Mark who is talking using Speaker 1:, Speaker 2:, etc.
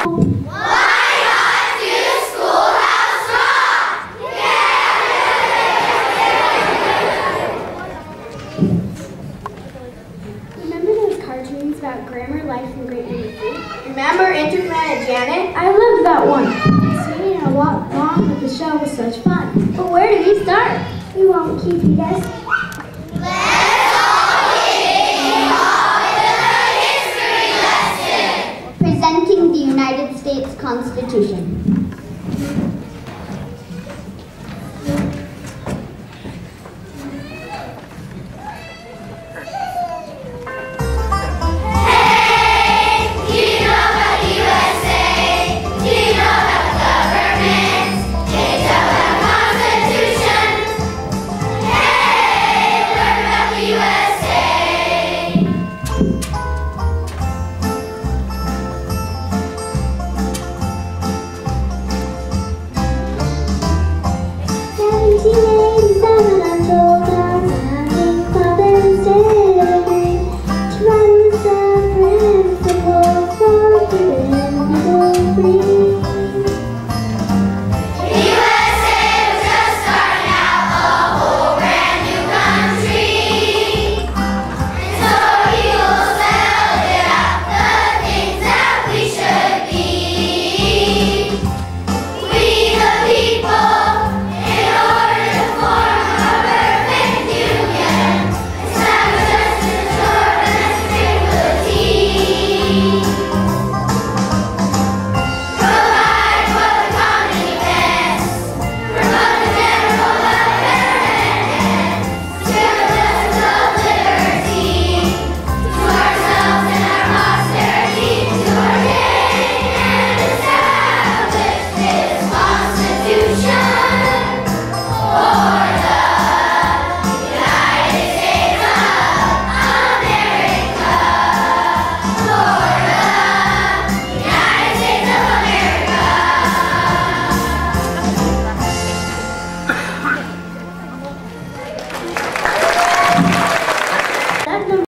Speaker 1: Why not do Schoolhouse Rock?
Speaker 2: Remember those cartoons about grammar, life, and great literacy?
Speaker 3: Remember Interplanet Janet?
Speaker 2: I loved that one. Singing along with the show was such fun. But where do we start? We won't keep you guessing.
Speaker 1: Let's all begin with a history lesson.
Speaker 2: Presenting the United States Constitution.